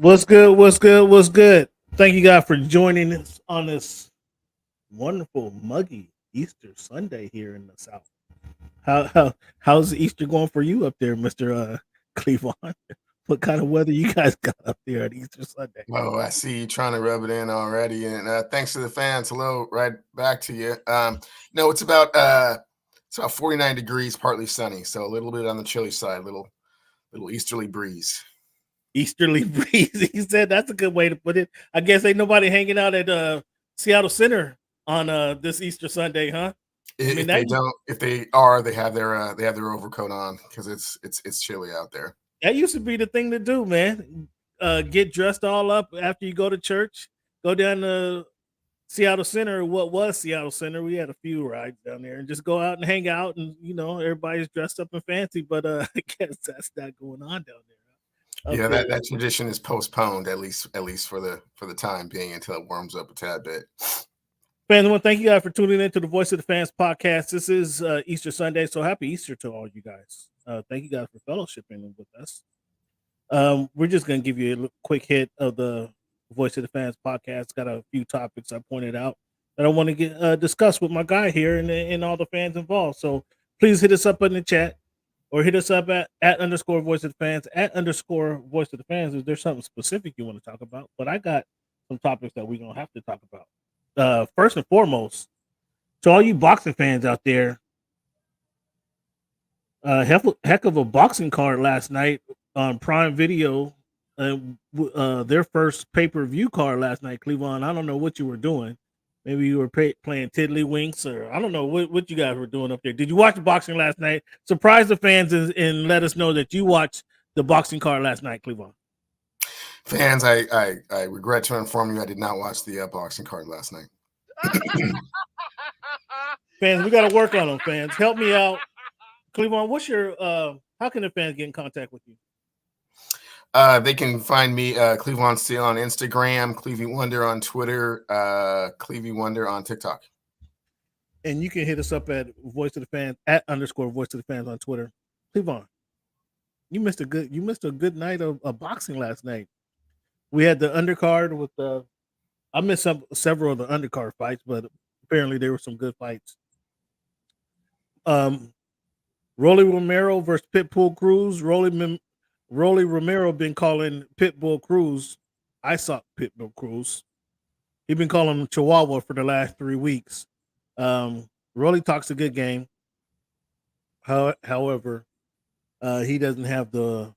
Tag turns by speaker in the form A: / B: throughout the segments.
A: What's good? What's good? What's good? Thank you guys for joining us on this wonderful muggy Easter Sunday here in the South. How's Easter going for you up there, Mister Cleveland? What kind of weather you guys got up there at Easter Sunday?
B: Oh, I see you trying to rub it in already. And thanks to the fans. Hello, right back to you. No, it's about 49 degrees, partly sunny, so a little bit on the chilly side, little easterly breeze.
A: Easterly breeze. He said that's a good way to put it. I guess ain't nobody hanging out at Seattle Center on this Easter Sunday, huh? I mean
B: If
A: that
B: they don't, if they are, they have their overcoat on because it's chilly out there.
A: that used to be the thing to do, man. Get dressed all up after you go to church. Go down to Seattle Center. What was Seattle Center? We had a few rides down there, and just go out and hang out, and everybody's dressed up and fancy. But I guess that's not going on down there up
B: Yeah,
A: there.
B: that tradition is postponed at least for the time being until it warms up a tad bit.
A: Fans, I want to thank you guys for tuning in to the Voice of the Fans podcast. This is Easter Sunday, so happy Easter to all you guys. Thank you guys for fellowshipping with us. We're just going to give you a quick hit of the Voice of the Fans podcast. Got a few topics I pointed out that I want to get discuss with my guy here and all the fans involved. So please hit us up in the chat or hit us up at underscore Voice of the Fans, at underscore Voice of the Fans. If there's something specific you want to talk about, but I got some topics that we're going to have to talk about. First and foremost, to all you boxing fans out there, heck of a boxing card last night on Prime Video. Their first pay-per-view card last night, Cleveland. I don't know what you were doing. Maybe you were playing tiddlywinks, or I don't know what you guys were doing up there. Did you watch the boxing last night? Surprise the fans and let us know that you watched the boxing card last night, Cleveland.
B: Fans, I regret to inform you I did not watch the boxing card last night.
A: Fans, we got to work on them. Fans, help me out. Cleveland, what's your how can the fans get in contact with you?
B: They can find me Cleveland Steel on Instagram, Clevie Wonder on Twitter, Clevie Wonder on TikTok.
A: And you can hit us up at Voice of the Fans at underscore Voice of the Fans on Twitter. Cleveland, you missed a good night of boxing last night. We had the undercard with I missed several of the undercard fights, but apparently there were some good fights. Rolly Romero versus Pitbull Cruz. Rolly Romero been calling Pitbull Cruz. I saw Pitbull Cruz. He's been calling him Chihuahua for the last 3 weeks. Rolly talks a good game. However, he doesn't have the.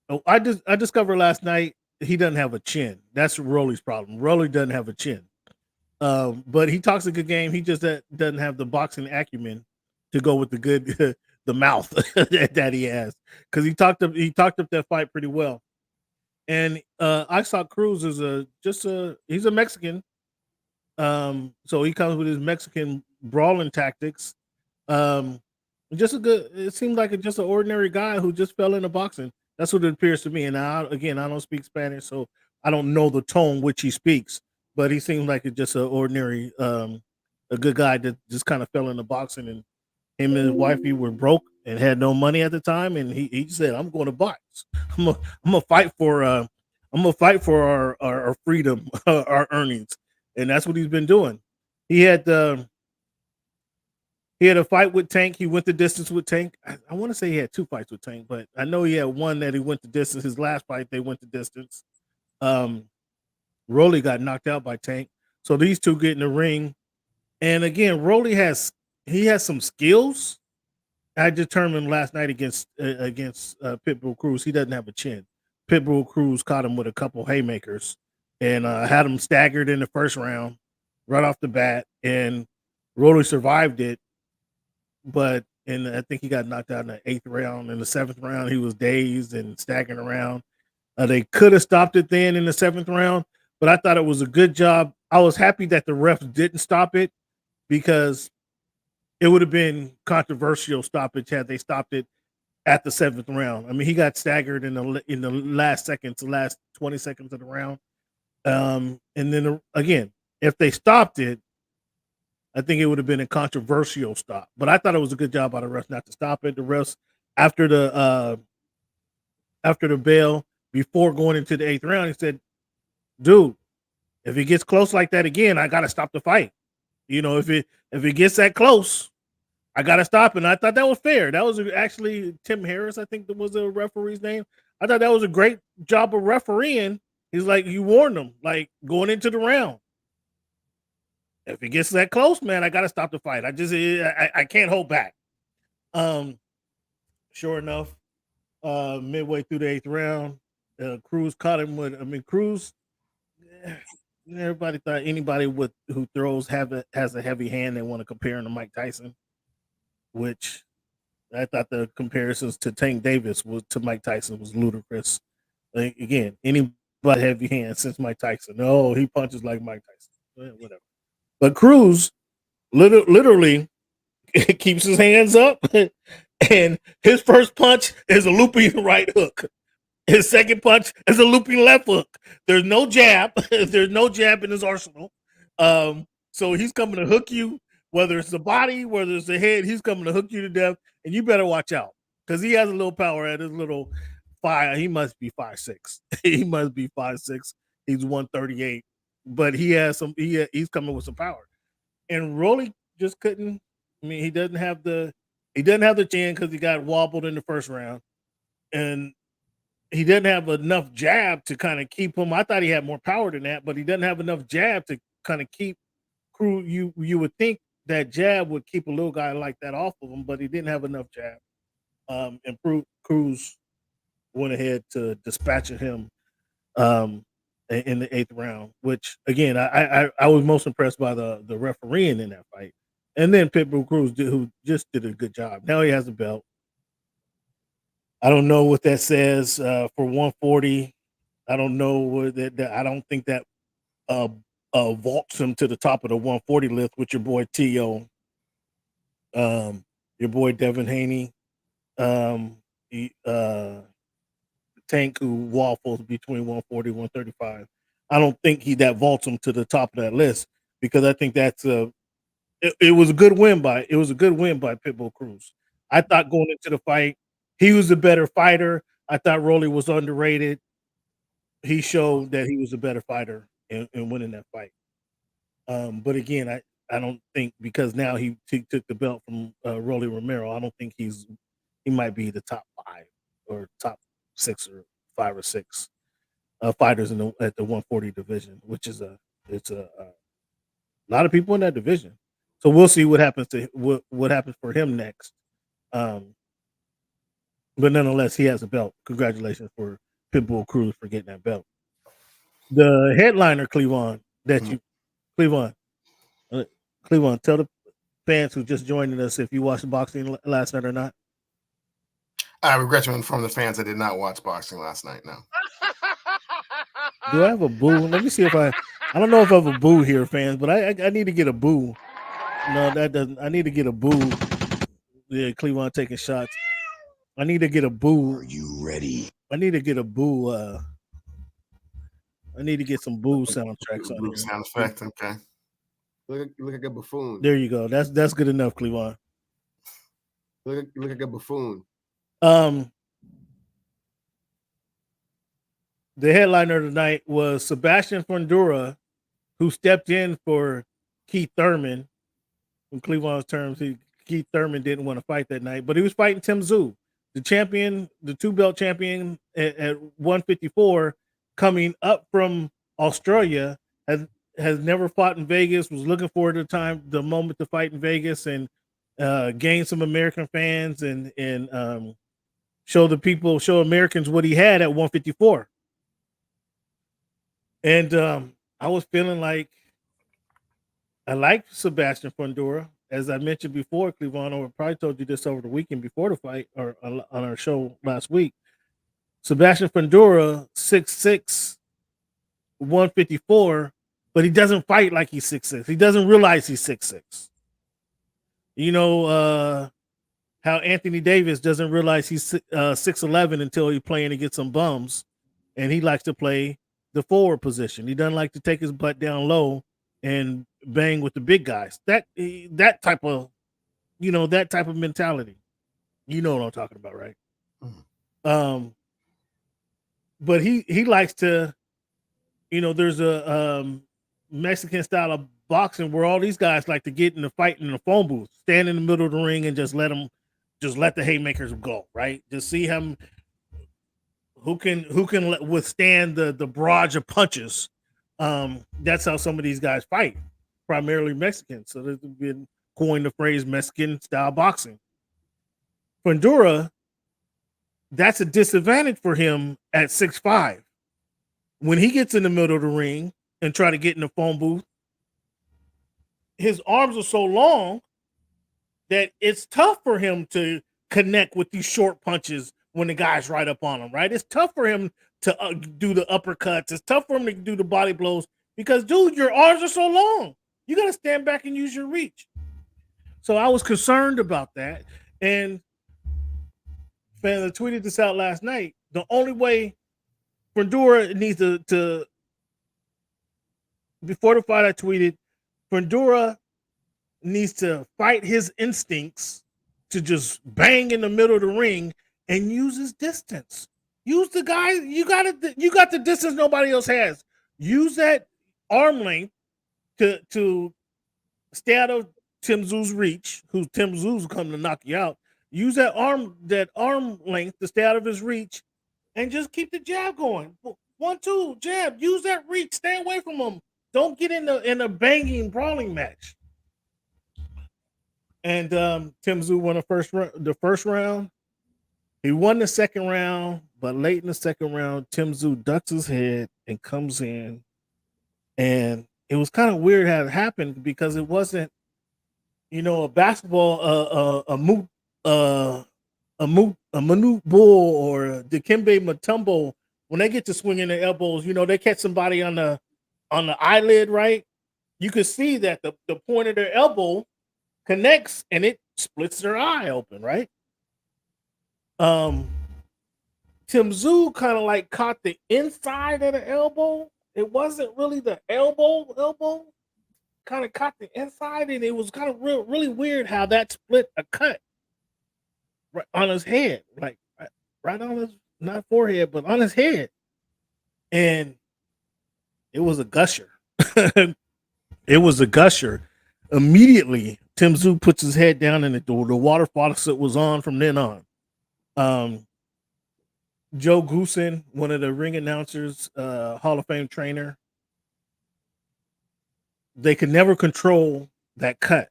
A: Oh, I discovered last night he doesn't have a chin. That's Rolly's problem. Rolly doesn't have a chin. But he talks a good game. He just doesn't have the boxing acumen to go with the good the mouth that he has, because he talked up that fight pretty well. And I saw Cruz as he's a Mexican, so he comes with his Mexican brawling tactics. Just a good. It seemed like just an ordinary guy who just fell into boxing. That's what it appears to me. And I don't speak Spanish, so I don't know the tone which he speaks. But he seems like it's just an ordinary, a good guy that just kind of fell into boxing. And him and his wifey were broke and had no money at the time. And he said, "I'm going to box. I'm gonna fight for our freedom, our earnings." And that's what he's been doing. He had a fight with Tank. He went the distance with Tank. I want to say he had 2 fights with Tank, but I know he had one that he went the distance. His last fight, they went the distance. Rolly got knocked out by Tank. So these two get in the ring. And again, Rolly has some skills. I determined last night against Pitbull Cruz, he doesn't have a chin. Pitbull Cruz caught him with a couple haymakers and had him staggered in the first round right off the bat. And Rolly survived it. But I think he got knocked out in the 8th round. In the 7th round, he was dazed and staggering around. They could have stopped it then in the 7th round, but I thought it was a good job. I was happy that the refs didn't stop it, because it would have been controversial stoppage had they stopped it at the 7th round. I mean, he got staggered in the last seconds, the last 20 seconds of the round. And then again, if they stopped it, I think it would have been a controversial stop. But I thought it was a good job by the refs not to stop it. The refs after the bell, before going into the 8th round. He said, "Dude, if it gets close like that again, I gotta stop the fight. If it gets that close, I gotta stop." And I thought that was fair. That was actually Tim Harris, I think that was the referee's name. I thought that was a great job of refereeing. He's like, you warned them, like going into the round. If it gets that close, man, I gotta stop the fight. I can't hold back. Sure enough, midway through the 8th round, Cruz caught him with. I mean, Cruz. Everybody thought anybody who throws has a heavy hand. They want to compare him to Mike Tyson, which I thought the comparisons to Tank Davis to Mike Tyson was ludicrous. Like, again, anybody heavy hand since Mike Tyson. No, he punches like Mike Tyson. Whatever. But Cruz literally keeps his hands up, and his first punch is a looping right hook. His second punch is a looping left hook. There's no jab. There's no jab in his arsenal. So he's coming to hook you, whether it's the body, whether it's the head. He's coming to hook you to death, and you better watch out because he has a little power at his little 5. He must be 5'6". He must be 5'6". He's 138, but he has some. He's coming with some power, and Rolly just couldn't. I mean, he doesn't have the chin because he got wobbled in the first round, and he didn't have enough jab to kind of keep him. I thought he had more power than that, but he doesn't have enough jab to kind of keep Cruz. You would think that jab would keep a little guy like that off of him, but he didn't have enough jab. And Cruz went ahead to dispatching him in the 8th round, which again I was most impressed by the refereeing in that fight, and then Pitbull Cruz who just did a good job. Now he has a belt. I don't know what that says for 140. I don't know what that. I don't think that vaults him to the top of the 140 list with your boy T.O. Your boy Devin Haney, Tank who waffles between 140 and 135. I don't think that vaults him to the top of that list because I think that's it was a good win by Pitbull Cruz. I thought going into the fight, he was a better fighter. I thought Rolly was underrated. He showed that he was a better fighter in winning that fight. But again, I don't think because now he took the belt from Rolly Romero. I don't think he might be the top 5 or top 6 or 5 or 6 fighters at the 140 division, which is a lot of people in that division. So we'll see what happens to what happens for him next. But nonetheless, he has a belt. Congratulations for Pitbull Cruz for getting that belt. The headliner, Cleavon, Cleavon, tell the fans who just joining us if you watched boxing last night or not.
B: I regret to inform the fans I did not watch boxing last night. No.
A: Do I have a boo? Let me see if I don't know if I have a boo here, fans, but I need to get a boo. No, that doesn't. I need to get a boo. Yeah, Cleavon taking shots. I need to get a boo.
C: Are you ready?
A: I need to get a boo. I need to get some boo soundtracks on here.
B: Sound effect, okay.
D: Look like a buffoon.
A: There you go. That's good enough, Cleavon.
D: Look like a buffoon.
A: The headliner tonight was Sebastian Fundora, who stepped in for Keith Thurman. In Cleavon's terms, Keith Thurman didn't want to fight that night, but he was fighting Tim Tszyu, the champion, the 2-belt champion at 154, coming up from Australia, has never fought in Vegas, was looking forward to the moment to fight in Vegas and gain some American fans and show Americans what he had at 154. And I was feeling like I liked Sebastian Fundora. As I mentioned before, Cleavon, I probably told you this over the weekend before the fight or on our show last week. Sebastian Fundora, 6'6", 154, but he doesn't fight like he's 6'6". He doesn't realize he's 6'6". You know how Anthony Davis doesn't realize he's 6'11" until he's playing against some bums, and he likes to play the forward position. He doesn't like to take his butt down low and bang with the big guys. That type of mentality. You know what I'm talking about, right? but he likes to, there's a Mexican style of boxing where all these guys like to get in the fight in the phone booth, stand in the middle of the ring, and just let the haymakers go, right? Just see him who can withstand the barrage of punches. That's how some of these guys fight, primarily Mexicans. So they've been coined the phrase Mexican style boxing. Fundora, that's a disadvantage for him at 6'5". When he gets in the middle of the ring and try to get in the phone booth, his arms are so long that it's tough for him to connect with these short punches when the guy's right up on him, right? It's tough for him to do the uppercuts. It's tough for him to do the body blows because, dude, your arms are so long. You got to stand back and use your reach. So I was concerned about that. And fans, I tweeted this out last night. The only way Fundora needs to before the fight, I tweeted, Fundora needs to fight his instincts to just bang in the middle of the ring and use his distance. Use the guy, you got the distance nobody else has. Use that arm length to stay out of Tim Tszú's reach, who Tim Tszú's coming to knock you out. Use that arm length to stay out of his reach and just keep the jab going. 1-2, jab, use that reach, stay away from him. Don't get in a banging, brawling match. And Tim Tszú won the first round. He won the second round, but late in the second round, Tim Tszú ducks his head and comes in. And it was kind of weird how it happened because it wasn't, a basketball, a Manu Bull or a Dikembe Mutombo. When they get to swinging their elbows, they catch somebody on the eyelid, right? You can see that the point of their elbow connects and it splits their eye open, right? Tim Tszú kind of like caught the inside of the elbow. It wasn't really the elbow. Kind of caught the inside, and it was kind of really weird how that split a cut right on his head, like right on his, not forehead, but on his head. And it was a gusher. It was a gusher. Immediately, Tim Tszú puts his head down and the water faucet was on from then on. Joe Goosen, one of the ring announcers, Hall of Fame trainer, they could never control that cut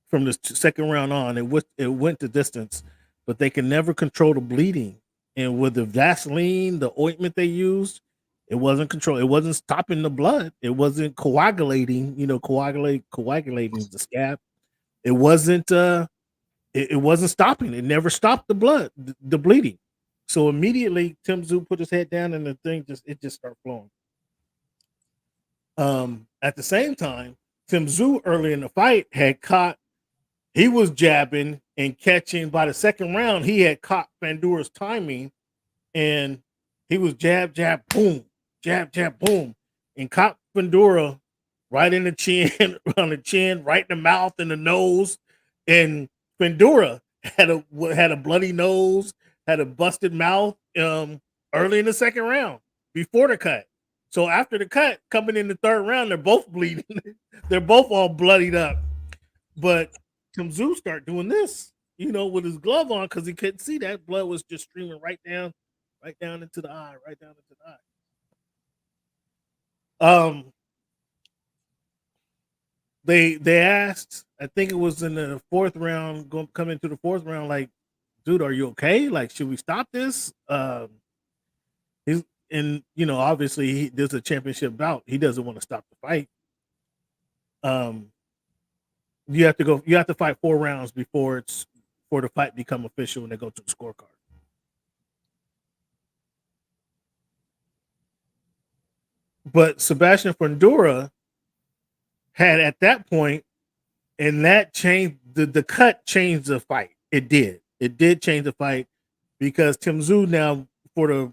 A: from the second round on. It went the distance, but they can never control the bleeding. And with the Vaseline, the ointment they used, it wasn't control. It wasn't stopping the blood. It wasn't coagulating. Coagulating the scab. It wasn't. It wasn't stopping. It never stopped the blood, the bleeding. So immediately, Tim Tszú put his head down, and the thing just started flowing. At the same time, Tim Tszú early in the fight he was jabbing and catching. By the second round, he had caught Fundora's timing, and he was jab, boom, jab, boom, and caught Fundora right in the chin, on the chin, right in the mouth and the nose. And Fundora had a bloody nose, had a busted mouth early in the second round before the cut. So after the cut, coming in the third round, they're both bleeding. They're both all bloodied up. But Tim Tszú started doing this, with his glove on because he couldn't see that blood was just streaming right down into the eye, right down into the eye. They asked, I think it was in the fourth round, coming to the fourth round, like, dude, are you okay? Like, should we stop this? Obviously there's a championship bout. He doesn't want to stop the fight. You have to fight 4 rounds before the fight become official and they go to the scorecard. But Sebastian Fundora had at that point, and that changed the cut changed the fight. It did change the fight because Tim Tszú now for the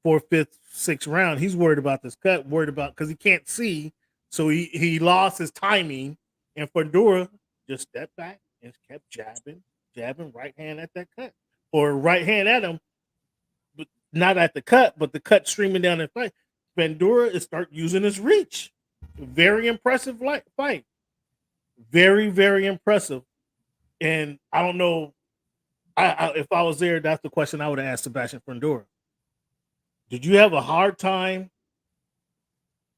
A: 4th, 5th, 6th round, he's worried about this cut, because he can't see, so he lost his timing, and Fundora just stepped back and kept jabbing right hand at that cut, or right hand at him, but not at the cut, but the cut streaming down the fight. Bandura is start using his reach. Very impressive fight. Very, very impressive. And I don't know. If I was there, that's the question I would have asked Sebastian Bandura. Did you have a hard time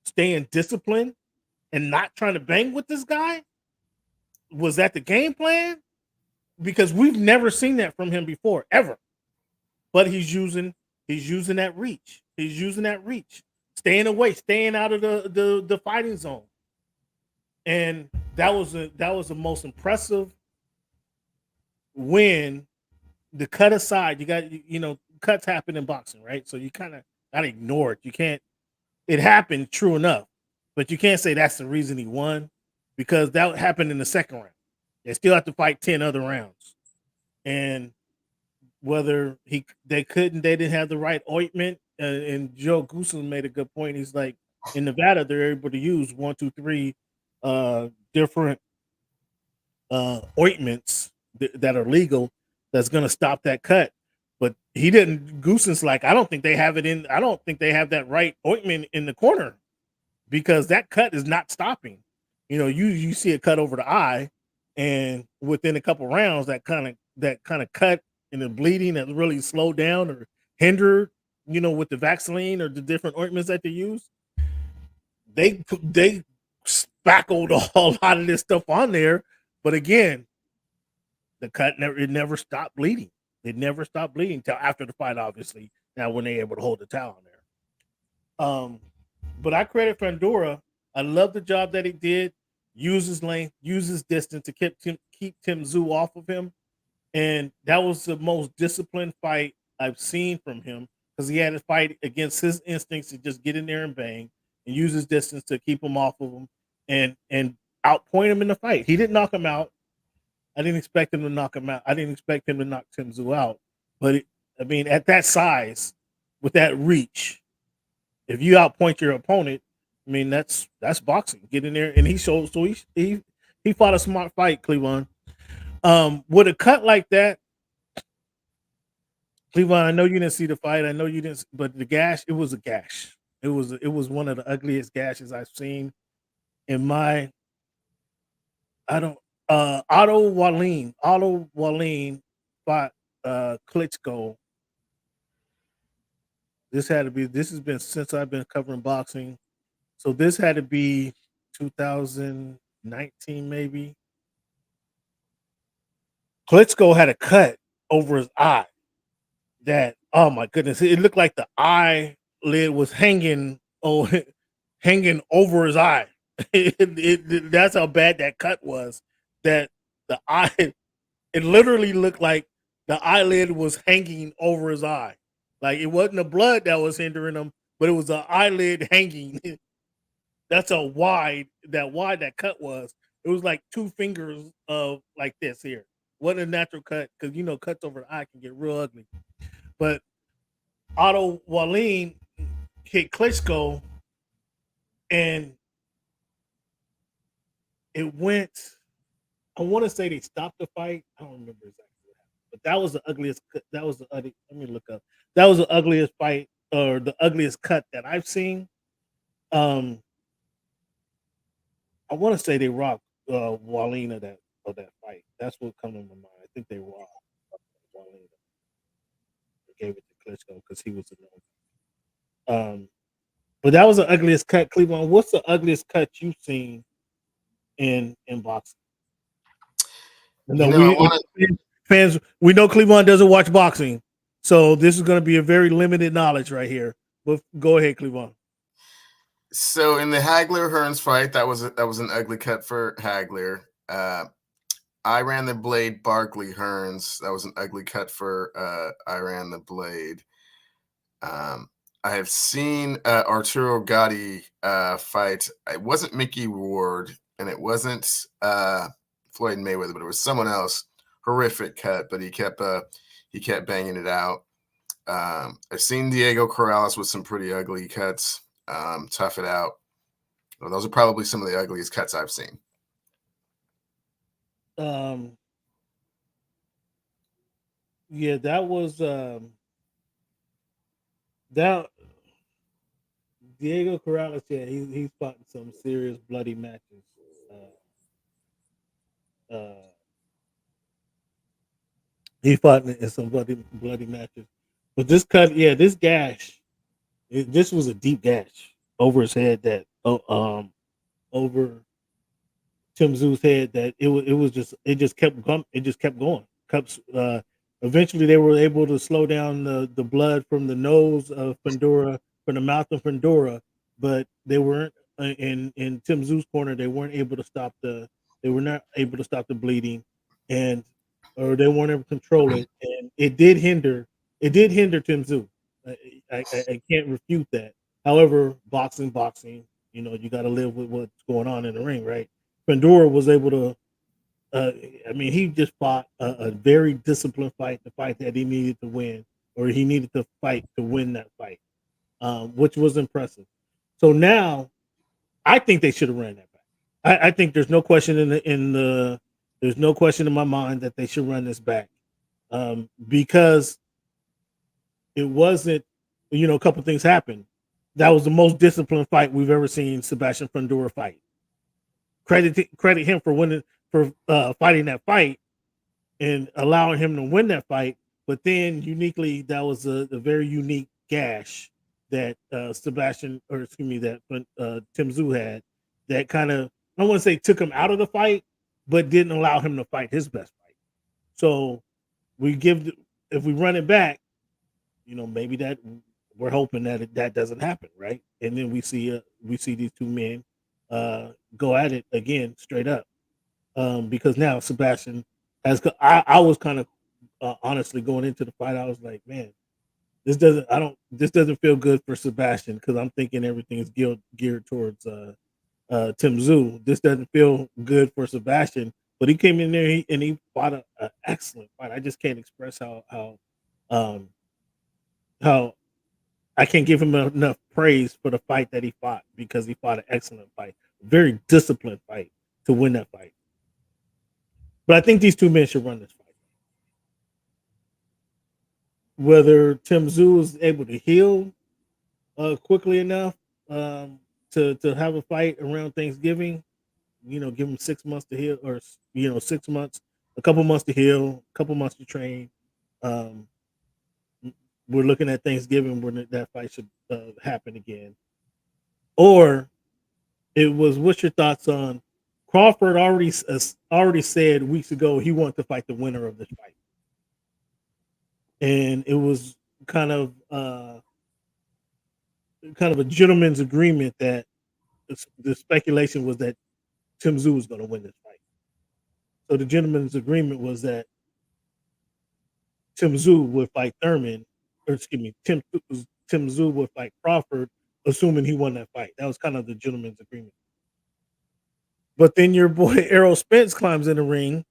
A: staying disciplined and not trying to bang with this guy? Was that the game plan? Because we've never seen that from him before, ever. But he's using that reach. He's using that reach, staying away, staying out of the fighting zone. And that was the most impressive win. The cut aside, you got cuts happen in boxing, right? So you kind of gotta ignore it. You can't. It happened, true enough, but you can't say that's the reason he won, because that happened in the second round. They still have to fight 10 other rounds, and whether they didn't have the right ointment. And Joe Goosen made a good point. He's like, in Nevada, they're able to use 1, 2, 3 different ointments that are legal that's going to stop that cut. But he didn't. Goosen's like, I don't think they have that right ointment in the corner, because that cut is not stopping. You see a cut over the eye, and within a couple rounds, that kind of cut and the bleeding that really slowed down or hindered, with the Vaseline or the different ointments that they use, they spackled a whole lot of this stuff on there. But again, the cut never stopped bleeding. It never stopped bleeding till after the fight, obviously. Now when they're able to hold the towel on there. But I credit Bandura. I love the job that he did. Use his length, use his distance to keep Tim Tszyu off of him. And that was the most disciplined fight I've seen from him, because he had to fight against his instincts to just get in there and bang and use his distance to keep him off of him and outpoint him in the fight. He didn't knock him out. I didn't expect him to knock him out. I didn't expect him to knock Tim Tszyu out. But at that size, with that reach, if you outpoint your opponent, that's boxing. Get in there, and he showed. So he fought a smart fight, Cleveland. With a cut like that, Cleveland, I know you didn't see the fight. I know you didn't, but the gash, it was a gash. It was one of the ugliest gashes I've seen in my. I don't. Otto Wallin fought Klitschko. This has been since I've been covering boxing. So this had to be 2019, maybe. Klitschko had a cut over his eye that, oh my goodness, it looked like the eyelid was hanging over his eye. That's how bad that cut was. That the eye, it literally looked like the eyelid was hanging over his eye. Like it wasn't the blood that was hindering him, but it was the eyelid hanging. That's how wide that cut was. It was like 2 fingers of like this here. Wasn't a natural cut, because cuts over the eye can get real ugly. But Otto Wallin hit Klitschko, and it went. I want to say they stopped the fight. I don't remember exactly what happened, but that was the ugliest. That was the let me look up. That was the ugliest fight, or the ugliest cut that I've seen. I want to say they robbed Wallin of that fight. That's what comes to my mind. I think they robbed Wallin. They gave it to Klitschko because he was the. But that was the ugliest cut, Cleveland. What's the ugliest cut you've seen in boxing? No, fans. We know Cleveland doesn't watch boxing, so this is going to be a very limited knowledge right here. But go ahead, Cleveland.
B: So in the Hagler-Hearns fight, that was an ugly cut for Hagler. I ran the blade, Barkley-Hearns. That was an ugly cut for I ran the blade. I have seen Arturo Gatti fight. It wasn't Mickey Ward, and it wasn't Floyd Mayweather, but it was someone else. Horrific cut, but he kept banging it out. I've seen Diego Corrales with some pretty ugly cuts. Tough it out. Well, those are probably some of the ugliest cuts I've seen.
A: Yeah, that was that Diego Corrales, yeah, he's fought in some serious bloody matches. Uh, he fought in some bloody matches, but this cut, yeah, this gash, this was a deep gash over his head that over Tim Zoo's head that it was just it just kept going. Cups eventually they were able to slow down the blood from the nose of Pandora, from the mouth of Pandora, but they weren't in Tim Zoo's corner. They weren't able to stop they were not able to stop the bleeding, and or they weren't able to control it, and it did hinder Tim Zoo. I, I can't refute that. However, boxing, you got to live with what's going on in the ring, right? Pandora was able to. I mean, he just fought a very disciplined fight, the fight that he needed to win, or he needed to fight to win that fight, which was impressive. So now, I think they should have ran that back. I think there's no question there's no question in my mind that they should run this back, because it wasn't. A couple things happened. That was the most disciplined fight we've ever seen Sebastian Pandora fight. Credit him for winning for fighting that fight and allowing him to win that fight. But then uniquely, that was a very unique gash that Sebastian, or excuse me, that Tim Zoo had, that kind of, I don't want to say took him out of the fight, but didn't allow him to fight his best fight. So if we run it back, maybe that we're hoping that that doesn't happen, right? And then we see these two men go at it again straight up, because now Sebastian I was kind of honestly going into the fight. I was like, man, this doesn't feel good for Sebastian, because I'm thinking everything is geared towards Tim Zoo. This doesn't feel good for Sebastian, but he came in there and he fought an excellent fight. I just can't express um, how I can't give him enough praise for the fight that he fought, because he fought an excellent fight, very disciplined fight to win that fight. But I think these two men should run this fight. Whether Tim Zoo is able to heal quickly enough to have a fight around Thanksgiving, give him 6 months to heal, or 6 months, a couple months to heal, a couple months to train. Um, we're looking at Thanksgiving when that fight should happen again. Or what's your thoughts on Crawford already said weeks ago he wanted to fight the winner of this fight, and it was kind of a gentleman's agreement that the speculation was that Tim Zoo was going to win this fight. So the gentleman's agreement was that Tim Zoo would fight Thurman, or excuse me, Tim Zoo would fight Crawford, assuming he won that fight. That was kind of the gentleman's agreement. But then your boy Errol Spence climbs in the ring.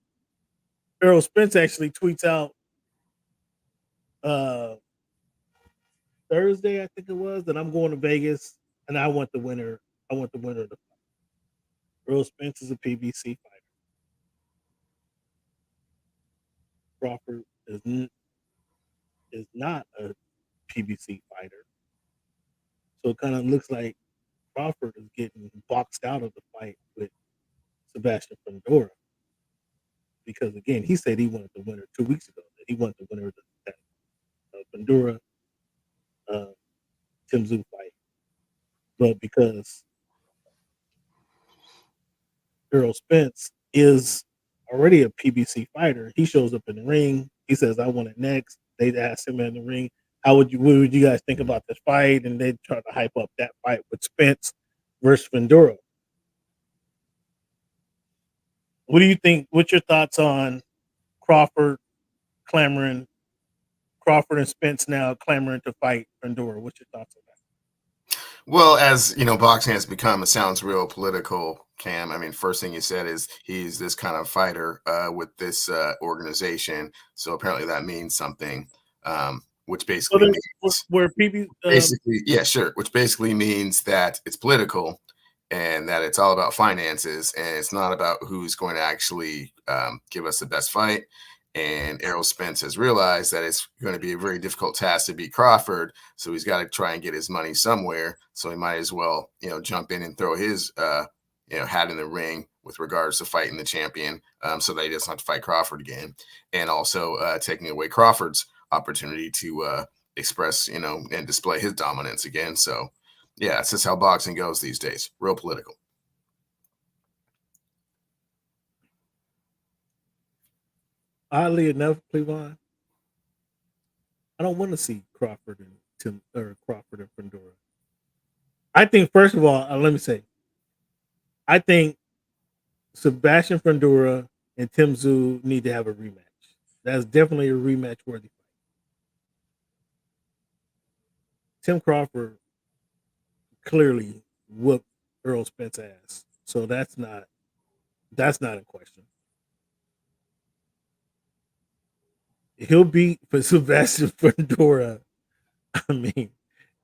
A: Errol Spence actually tweets out uh, Thursday, I think it was, that I'm going to Vegas and I want the winner. I want the winner of the fight. Errol Spence is a PBC fighter. Crawford is not a PBC fighter. So it kind of looks like Crawford is getting boxed out of the fight with Sebastian Pandora, because again, he said he wanted the winner 2 weeks ago. That he wanted the winner of that Pandora uh, Tim Zoo fight, but because Errol Spence is already a PBC fighter, he shows up in the ring. He says, "I want it next." They asked him in the ring, what would you guys think about this fight?" And they try to hype up that fight with Spence versus Pandora. What do you think? What's your thoughts on Crawford clamoring, Crawford and Spence now clamoring to fight Pandora? What's your thoughts on that?
B: Well, as you know, boxing has become, it sounds real political, Cam. I mean, first thing you said is he's this kind of fighter with this organization. So apparently that means something, which basically means
A: where PB
B: basically, yeah, sure, which basically means that it's political and that it's all about finances and it's not about who's going to actually give us the best fight. And Errol Spence has realized that it's going to be a very difficult task to beat Crawford. So he's got to try and get his money somewhere. So he might as well, jump in and throw his, hat in the ring with regards to fighting the champion, so that he doesn't have to fight Crawford again. And also taking away Crawford's opportunity to express, and display his dominance again. So, yeah, that's just how boxing goes these days. Real political.
A: Oddly enough, Cleveland, I don't want to see Crawford and Fundora. I think, first of all, let me say, I think Sebastian Fundora and Tim Tszyu need to have a rematch. That's definitely a rematch worthy fight. Tim Crawford clearly whooped Earl Spence ass, so that's not in question. He'll beat for Sebastian Fundora. I mean,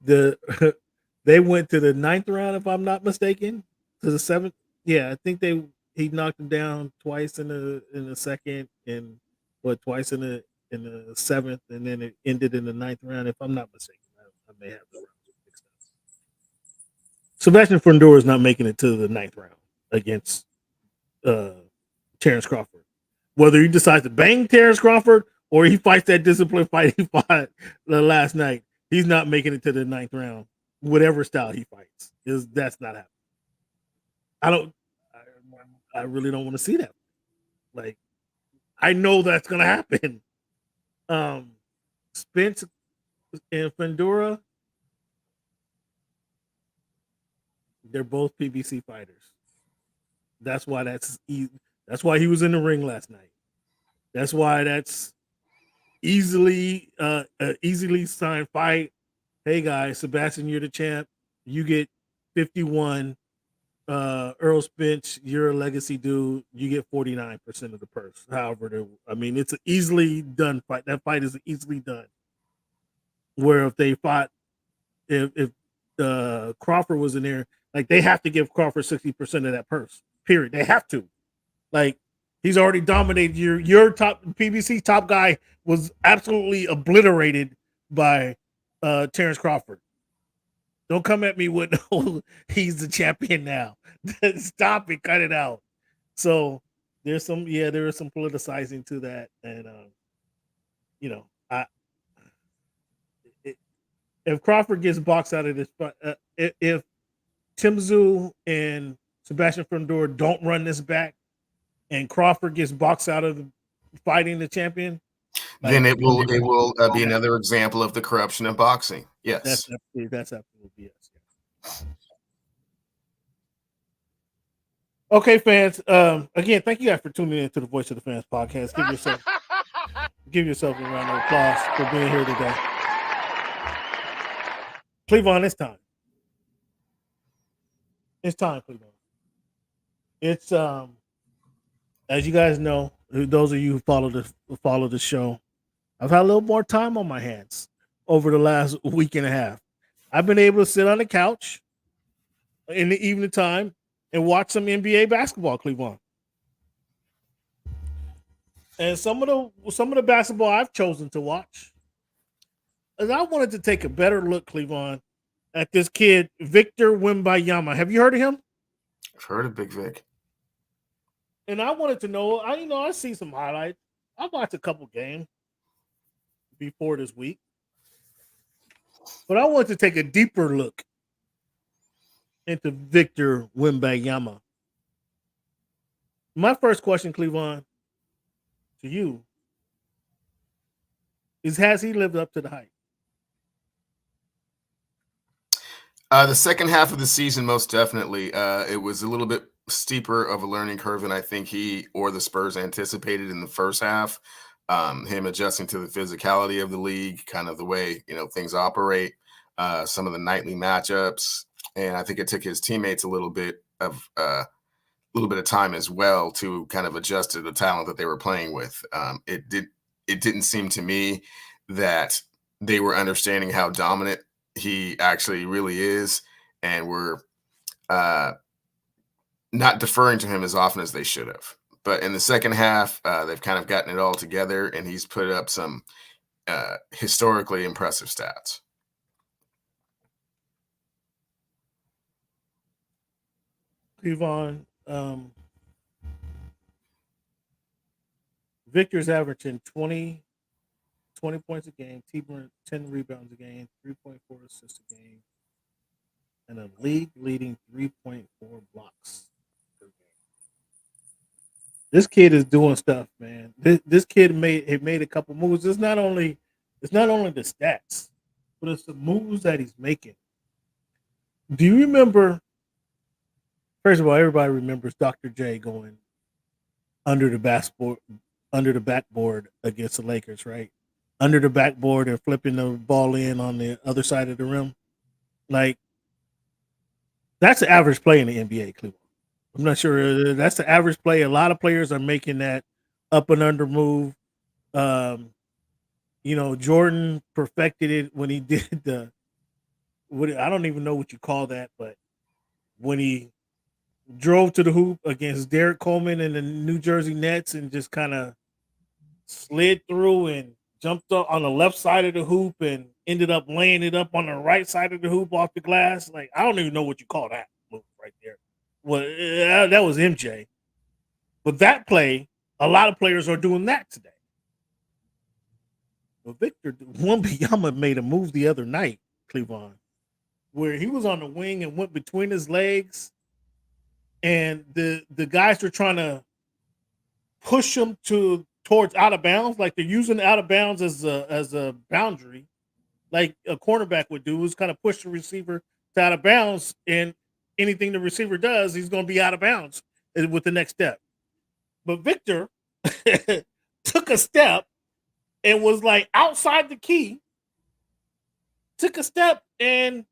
A: they went to the 9th round, if I'm not mistaken, to the 7th. Yeah, I think he knocked him down twice in the second, and twice in the 7th, and then it ended in the 9th round, if I'm not mistaken. I may have the rounds mixed up. Sebastian Fundora is not making it to the 9th round against Terrence Crawford. Whether he decides to bang Terrence Crawford or he fights that disciplined fight he fought the last night, he's not making it to the 9th round. Whatever style he fights, that's not happening. I really don't want to see that. Like, I know that's gonna happen. Spence and Fundora, they're both PBC fighters. That's why that's why he was in the ring last night. That's why that's easily signed fight. Hey guys, Sebastian, you're the champ. You get 51. Earl Spence, you're a legacy dude. You get 49% of the purse. However, it's an easily done fight. That fight is easily done. Where if they fought, if Crawford was in there, like, they have to give Crawford 60% of that purse. Period. They have to. Like, he's already dominated. Your top PBC top guy was absolutely obliterated by Terrence Crawford. Don't come at me with, oh, he's the champion now. Stop it, cut it out. So there is some politicizing to that, and if Crawford gets boxed out of this, if Tim Tszyu and Sebastian Fundora don't run this back, and Crawford gets boxed out of fighting the champion,
B: then it will be another example of the corruption of boxing. Yes,
A: that's absolutely yes. Okay, fans. Again, thank you guys for tuning in to the Voice of the Fans podcast. Give yourself a round of applause for being here today. Cleveland, it's time. It's time, Cleveland. It's as you guys know, those of you who follow the show, I've had a little more time on my hands over the last week and a half. I've been able to sit on the couch in the evening time and watch some NBA basketball, Cleveland. And some of the basketball I've chosen to watch, and I wanted to take a better look, Cleveland, at this kid, Victor Wemby. Have you heard of him?
B: I've heard of Big Vic.
A: And I wanted to know, I see some highlights. I watched a couple games before this week. But I wanted to take a deeper look into Victor Wemby. My first question, Cleveland, to you is, has he lived up to the hype?
B: The second half of the season, most definitely. It was a little bit steeper of a learning curve than I think he or the Spurs anticipated in the first half. Him adjusting to the physicality of the league, kind of the way things operate, some of the nightly matchups, and I think it took his teammates a little bit of time as well to kind of adjust to the talent that they were playing with. It didn't seem to me that they were understanding how dominant he actually really is, and were not deferring to him as often as they should have. But in the second half, they've kind of gotten it all together, and he's put up some historically impressive stats.
A: Cleavon, Victor's averaging 20 points a game, 10 rebounds a game, 3.4 assists a game, and a league-leading 3.4 blocks per game. This kid is doing stuff, man. This kid made a couple moves. It's not only the stats, but it's the moves that he's making. Do you remember? First of all, everybody remembers Dr. J going under the backboard against the Lakers, right? Under the backboard and flipping the ball in on the other side of the rim. Like, that's the average play in the NBA, Cleveland. I'm not sure that's the average play. A lot of players are making that up and under move. Jordan perfected it when he did I don't even know what you call that, but when he drove to the hoop against Derek Coleman and the New Jersey Nets and just kind of slid through and jumped up on the left side of the hoop and ended up laying it up on the right side of the hoop off the glass. Like, I don't even know what you call that move right there. Well, that was MJ. But that play, a lot of players are doing that today. But Victor Wembanyama made a move the other night, Cleavon, where he was on the wing and went between his legs, and the guys were trying to push him towards out of bounds, like they're using out of bounds as a boundary, like a cornerback would do, is kind of push the receiver to out of bounds, and anything the receiver does, he's going to be out of bounds with the next step. But Victor took a step and was like outside the key, took a step and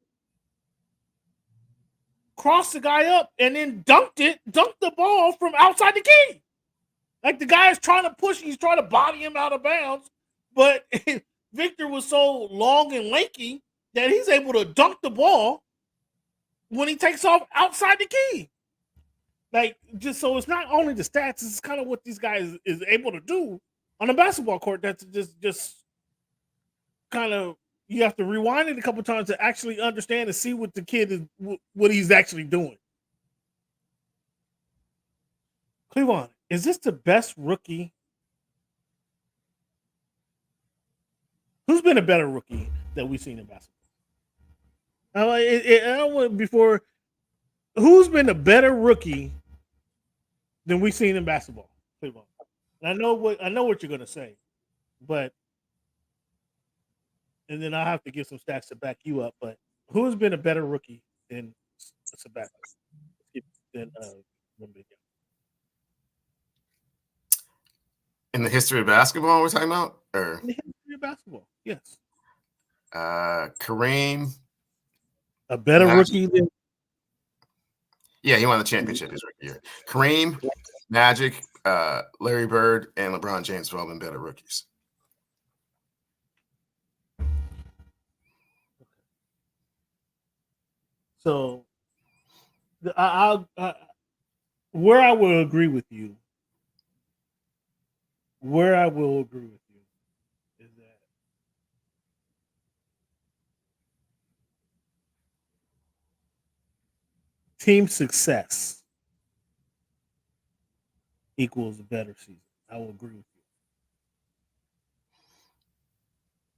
A: crossed the guy up and then dunked the ball from outside the key. Like, the guy is trying to push, he's trying to body him out of bounds, but Victor was so long and lanky that he's able to dunk the ball when he takes off outside the key. Like, just so it's not only the stats, it's kind of what these guys is able to do on a basketball court. That's just kind of, you have to rewind it a couple times to actually understand and see what the kid is, what he's actually doing. Cleveland, is this the best rookie? Who's been a better rookie that we've seen in basketball? Who's been a better rookie than we've seen in basketball? Cleveland. And I know what you're gonna say, and then I'll have to give some stats to back you up. But who has been a better rookie than Sabathia?
B: In the history of basketball, we're talking about? Or
A: in the history of basketball, yes.
B: Kareem.
A: A better rookie than.
B: Yeah, he won the championship his rookie year. Kareem, Magic, Larry Bird, and LeBron James have all been better rookies.
A: So, where I will agree with you is that team success equals a better season. I will agree with you.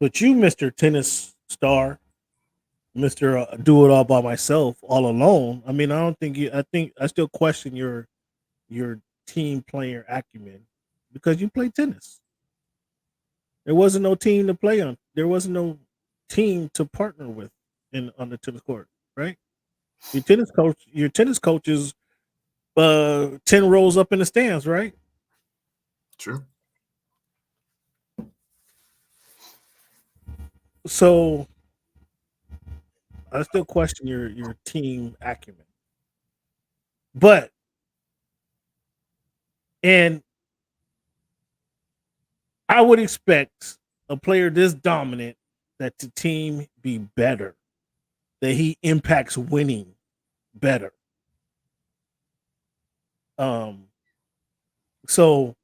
A: But you, Mr. Tennis Star, Mr. Do It All by Myself, all alone. I mean, I still question your team player acumen because you play tennis. There wasn't no team to play on. There wasn't no team to partner with on the tennis court, right? Your tennis coach is 10 rows up in the stands, right?
B: True.
A: So I still question your team acumen. And I would expect a player this dominant that the team be better, that he impacts winning better. So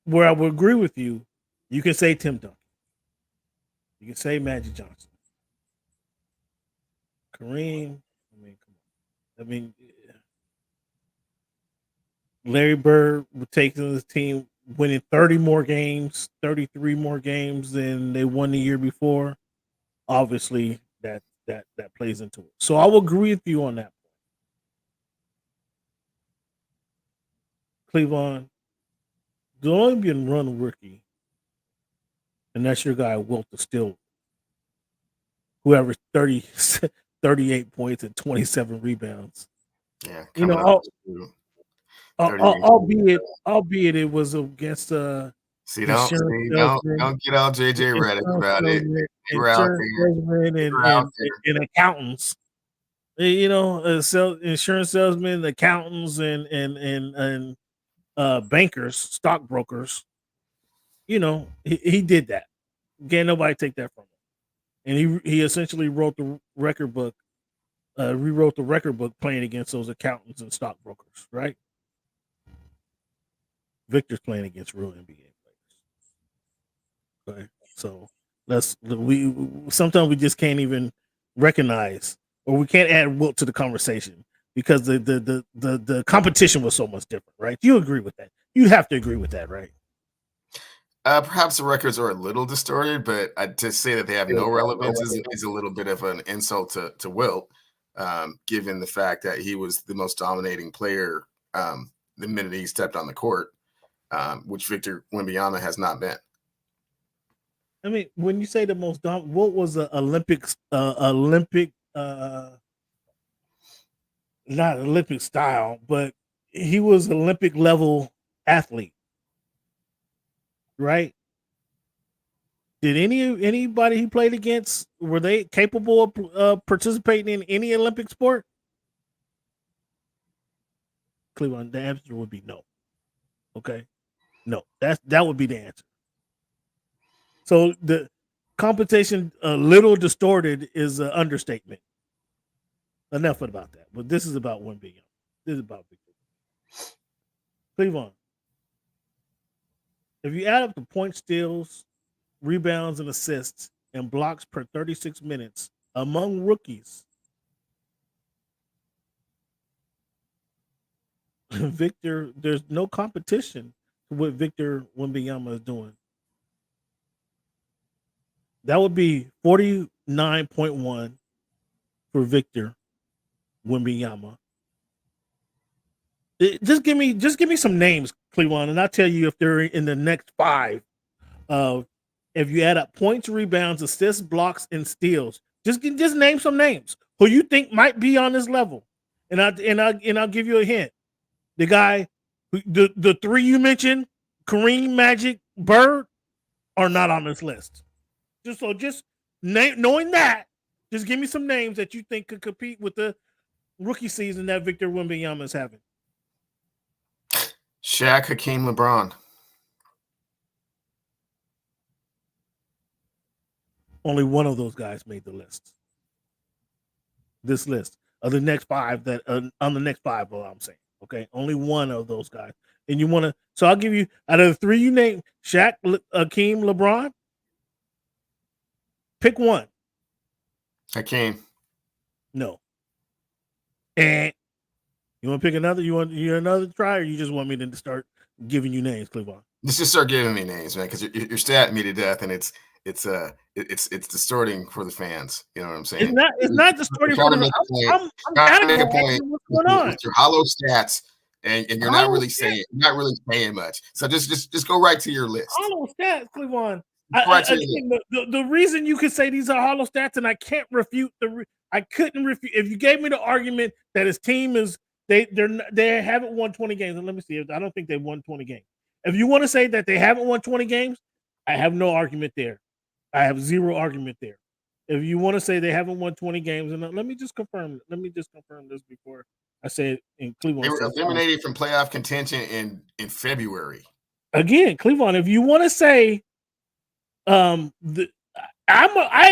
A: where I would agree with you, you can say Tim Duncan. You can say Magic Johnson. Kareem. I mean, come on. I mean, Larry Bird would take his team winning 30 more games, 33 more games than they won the year before. Obviously, that plays into it. So I will agree with you on that. Cleveland, the Olympian run rookie, and that's your guy, Wilt the Still, who averaged 38 points and 27 rebounds.
B: Yeah,
A: You know,
B: coming up. 30 games.
A: albeit it was against
B: See,
A: insurance salesman,
B: don't get all JJ Redick about it. They were out there.
A: And accountants. You know, insurance salesmen, accountants, and bankers, stockbrokers. You know, he did that. Can't nobody take that from him. And he essentially wrote the record book, rewrote the record book playing against those accountants and stockbrokers, right? Victor's playing against real NBA players. Okay. So we sometimes we just can't even recognize, or we can't add Wilt to the conversation because the competition was so much different, right? You agree with that? You have to agree with that, right?
B: Perhaps the records are a little distorted, but to say that they have no relevance is a little bit of an insult to Wilt, given the fact that he was the most dominating player the minute he stepped on the court, which Victor Wembanyama has not been.
A: I mean, when you say the most dominant, what was the Olympic, not Olympic style, but he was Olympic level athlete, right? Did anybody he played against, were they capable of participating in any Olympic sport? Cleveland, the answer would be no. Okay, no, that would be the answer. So the competition a little distorted is an understatement. Enough about that. But this is about Wemby. This is about Victor. Cleveland. If you add up the point steals, rebounds, and assists, and blocks per 36 minutes among rookies, Victor, there's no competition to what Victor Wembanyama is doing. That would be 49.1 for Victor Wembanyama. Just give me some names, Cleveland, and I'll tell you if they're in the next five. If you add up points, rebounds, assists, blocks, and steals, just name some names who you think might be on this level, and I'll give you a hint. The guy, the three you mentioned, Kareem, Magic, Bird, are not on this list. Knowing that, just give me some names that you think could compete with the rookie season that Victor Wembanyama is having.
B: Shaq, Hakeem, LeBron.
A: Only one of those guys made the list. This list of the next five that on the next five, well, I'm saying, okay, only one of those guys. And you want to, so I'll give you out of the three you named, Shaq, Hakeem, LeBron. Pick one.
B: Hakeem.
A: No. And you want to pick another? You another try, or you just want me to start giving you names, Cleveland?
B: Just start giving me names, man, because you're statting me to death, and it's distorting for the fans. You know what I'm saying?
A: It's not distorting for the fans. I'm trying to make a point. What's going on?
B: With your hollow stats, and you're not really saying much. So just go right to your list.
A: Hollow stats, Cleveland. The reason you can say these are hollow stats, and I can't refute I couldn't refute if you gave me the argument that his team is they haven't won 20 games. And let me see. I don't think they've won 20 games. If you want to say that they haven't won 20 games, I have no argument there. I have zero argument there. If you want to say they haven't won 20 games, and let me just confirm this before I say it in Cleveland.
B: They were eliminated from playoff contention in February.
A: Again, Cleveland, if you want to say I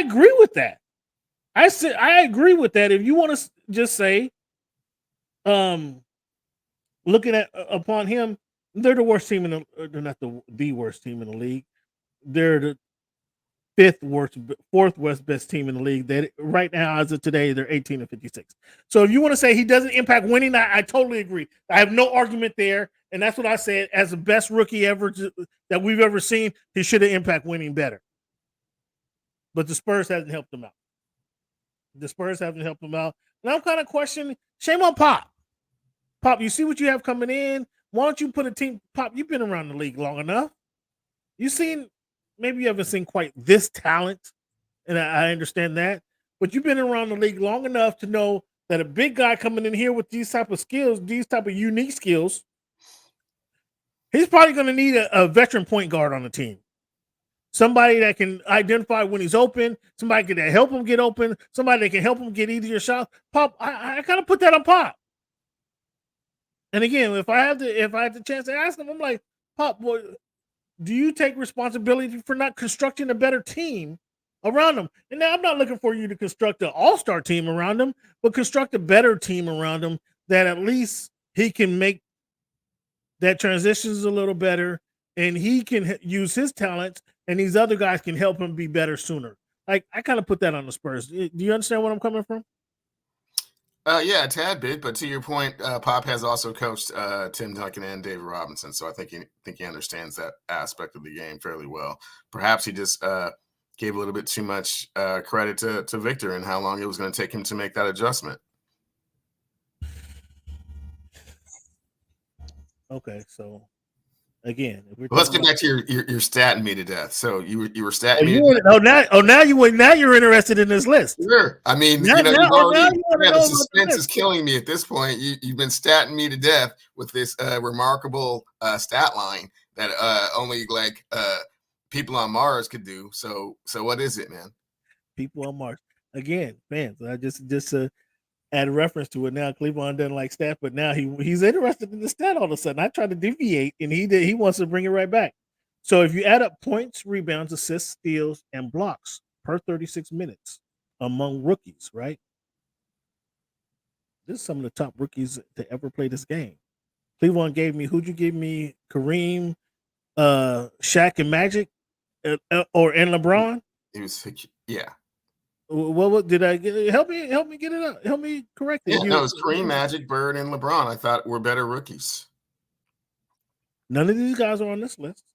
A: agree with that. I agree with that. If you want to just say looking at upon him They're the worst team in the. They're not the worst team in the league. They're the fourth worst best team in the league. That right now, as of today, they're 18-56. So if you want to say he doesn't impact winning, I totally agree. I have no argument there, and that's what I said. As the best rookie ever that we've ever seen, he should have impact winning better. But the Spurs hasn't helped him out. The Spurs haven't helped him out, and I'm kind of questioning. Shame on Pop. Pop, you see what you have coming in. Why don't you put a team? Pop, you've been around the league long enough. You've seen. Maybe you haven't seen quite this talent, and I understand that. But you've been around the league long enough to know that a big guy coming in here with these type of skills, these type of unique skills, he's probably going to need a veteran point guard on the team. Somebody that can identify when he's open, somebody can help him get open, somebody that can help him get easier shots. Pop, I kind of put that on Pop. And again, if I had the chance to ask him, I'm like, Pop, boy, do you take responsibility for not constructing a better team around him? And now I'm not looking for you to construct an all-star team around him, but construct a better team around him that at least he can make that transitions a little better and he can use his talents and these other guys can help him be better sooner. Like, I kind of put that on the Spurs. Do you understand where I'm coming from?
B: Yeah, a tad bit, but to your point, Pop has also coached Tim Duncan and David Robinson, so I think he understands that aspect of the game fairly well. Perhaps he just gave a little bit too much credit to Victor and how long it was going to take him to make that adjustment.
A: Okay, so again,
B: let's get back to your statting me to death. So you were statting me.
A: Now you're interested in this list.
B: Sure. I mean, the suspense is killing me at this point. You've been statting me to death with this remarkable stat line that only like people on Mars could do. So what is it, man?
A: People on Mars again, fans. I just add a reference to it now. Cleveland doesn't like stat, but now he's interested in the stat all of a sudden. I tried to deviate, and he wants to bring it right back. So if you add up points, rebounds, assists, steals, and blocks per 36 minutes among rookies, right? This is some of the top rookies to ever play this game. Cleveland gave me, who'd you give me? Kareem, Shaq, and Magic, and LeBron?
B: It was, yeah.
A: What did I get? Help me get it up. Help me correct it.
B: Yeah, no, it was Kareem, Magic, Bird, and LeBron. I thought were better rookies.
A: None of these guys are on this list.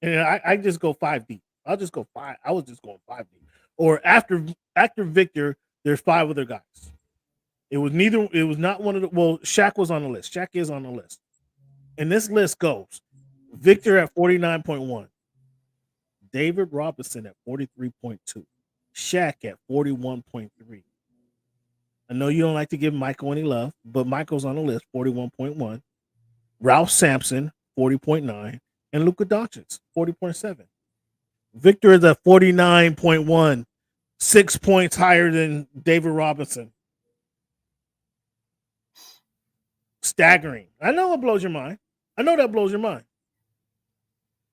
A: And I just go 5 deep. I'll just go 5. I was just going 5 deep. Or after Victor, there's 5 other guys. It was not one of the, well, Shaq was on the list. Shaq is on the list. And this list goes Victor at 49.1. David Robinson at 43.2. Shaq at 41.3. I know you don't like to give Michael any love, but Michael's on the list, 41.1. Ralph Sampson, 40.9. And Luka Doncic, 40.7. Victor is at 49.1, 6 points higher than David Robinson. Staggering. I know it blows your mind. I know that blows your mind.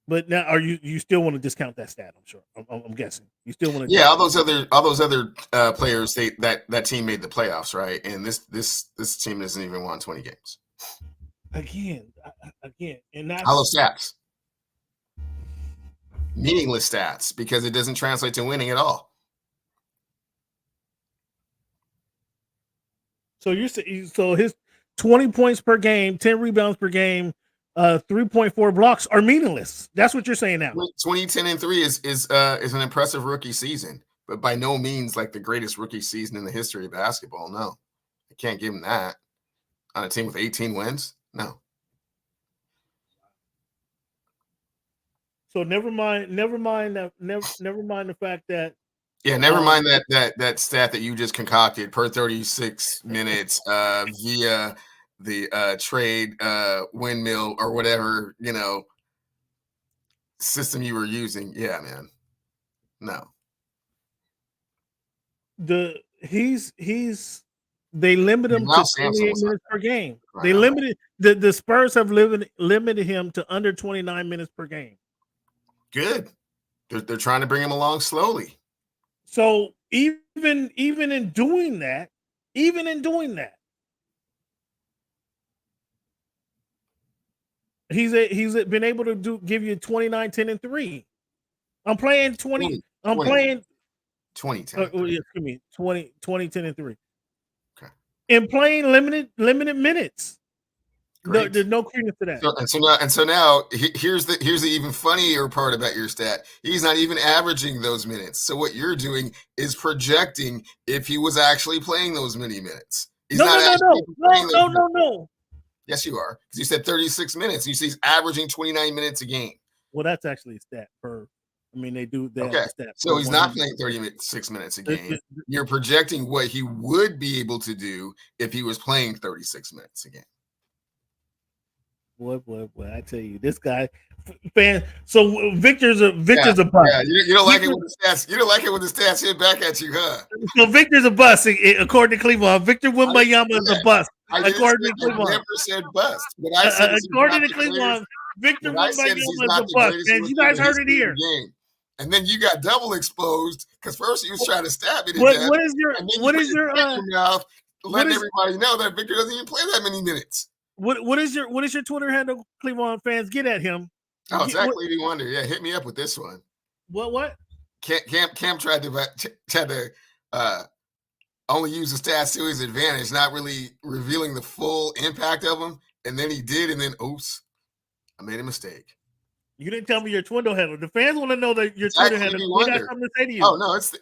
A: But now, are you still want to discount that stat? I'm sure. I'm guessing you still want to.
B: Yeah, all those other players. That team made the playoffs, right? And this team doesn't even won 20 games.
A: Again, and that's
B: hollow stats, meaningless stats because it doesn't translate to winning at all.
A: So his 20 points per game, 10 rebounds per game. 3.4 blocks are meaningless. That's what you're saying now.
B: 20, 10, and 3 is an impressive rookie season, but by no means like the greatest rookie season in the history of basketball. No, I can't give him that on a team with 18 wins. No.
A: So never mind the fact that.
B: Yeah, never mind that stat that you just concocted per 36 minutes via the trade windmill or whatever, system you were using. Yeah, man. No.
A: They limit him to 28 minutes per game. They limited the Spurs have limited him to under 29 minutes per game.
B: Good. They're trying to bring him along slowly.
A: So even in doing that, He's been able to give you 29, 10, and 3. I'm playing 20. I'm
B: 20,
A: playing
B: 20, 10.
A: excuse me, 20, 10, and 3.
B: Okay.
A: And playing limited minutes.
B: Great.
A: There's no credence to that.
B: So now here's the even funnier part about your stat. He's not even averaging those minutes. So what you're doing is projecting if he was actually playing those many minutes. He's
A: No.
B: Yes, you are. Because you said 36 minutes. You see he's averaging 29 minutes a game.
A: Well, that's actually a stat per. I mean, they have the stat.
B: So he's not playing 36 minutes a game. You're projecting what he would be able to do if he was playing 36 minutes a game.
A: Boy, I tell you, this guy fan. So Victor's a bust.
B: Yeah, you don't like it when the stats. You don't like it when the stats hit back at you, huh?
A: So Victor's a bust, according to Cleveland. Victor Wembayama is a bust. According to Cleveland,
B: I never said bust. But I said
A: according to Cleveland, Victor Wembayama is a bust. And you guys heard it here.
B: And then you got double exposed because first he was trying to stab me to
A: what,
B: death.
A: What is your
B: mouth, letting everybody know that Victor doesn't even play that many minutes.
A: What is your Twitter handle, Cleveland fans? Get at him.
B: Oh, exactly. You wonder. Yeah, hit me up with this one.
A: What?
B: Cam tried to only use the stats to his advantage, not really revealing the full impact of them. And then he did, and then oops, I made a mistake.
A: You didn't tell me your Twitter handle. The fans want to know that your Twitter handle. We got something to say to you.
B: Oh no, it's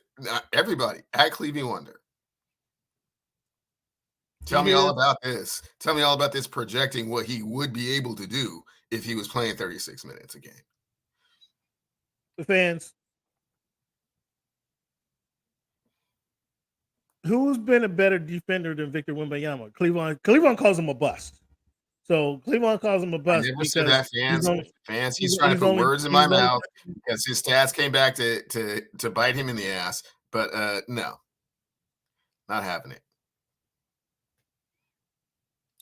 B: everybody at Clevie Wonder. Tell me all about this. Tell me all about this projecting what he would be able to do if he was playing 36 minutes a game.
A: The fans. Who's been a better defender than Victor Wembanyama? Cleveland calls him a bust. So Cleveland calls him a bust.
B: I never said that, fans. He's trying to put words in my mouth because his stats came back to bite him in the ass. But no, not having it.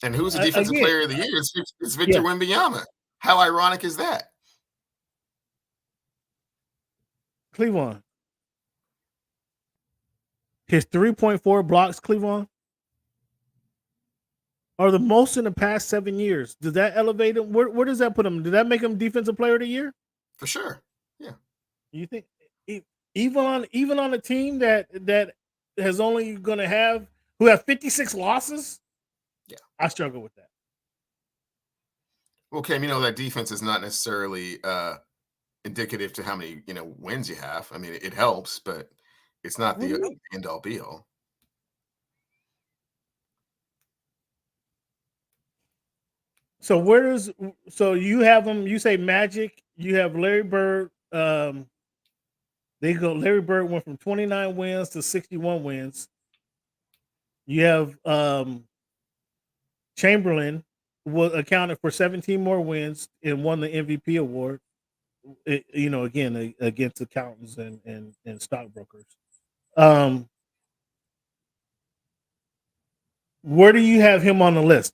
B: And who's the defensive player of the year? It's Victor Wembanyama. How ironic is that?
A: Cleveland. His 3.4 blocks, Cleveland, are the most in the past 7 years. Does that elevate him? Where does that put him? Did that make him defensive player of the year?
B: For sure. Yeah.
A: You think even on a team that has only going to have who have 56 losses?
B: Yeah,
A: I struggle with that.
B: Well, Cam, that defense is not necessarily indicative to how many wins you have. I mean, it helps, but it's not the end all be all.
A: So you have them? You say Magic. You have Larry Bird. Larry Bird went from 29 wins to 61 wins. You have Chamberlain accounted for 17 more wins and won the MVP award. Again against accountants and stockbrokers. Where do you have him on the list?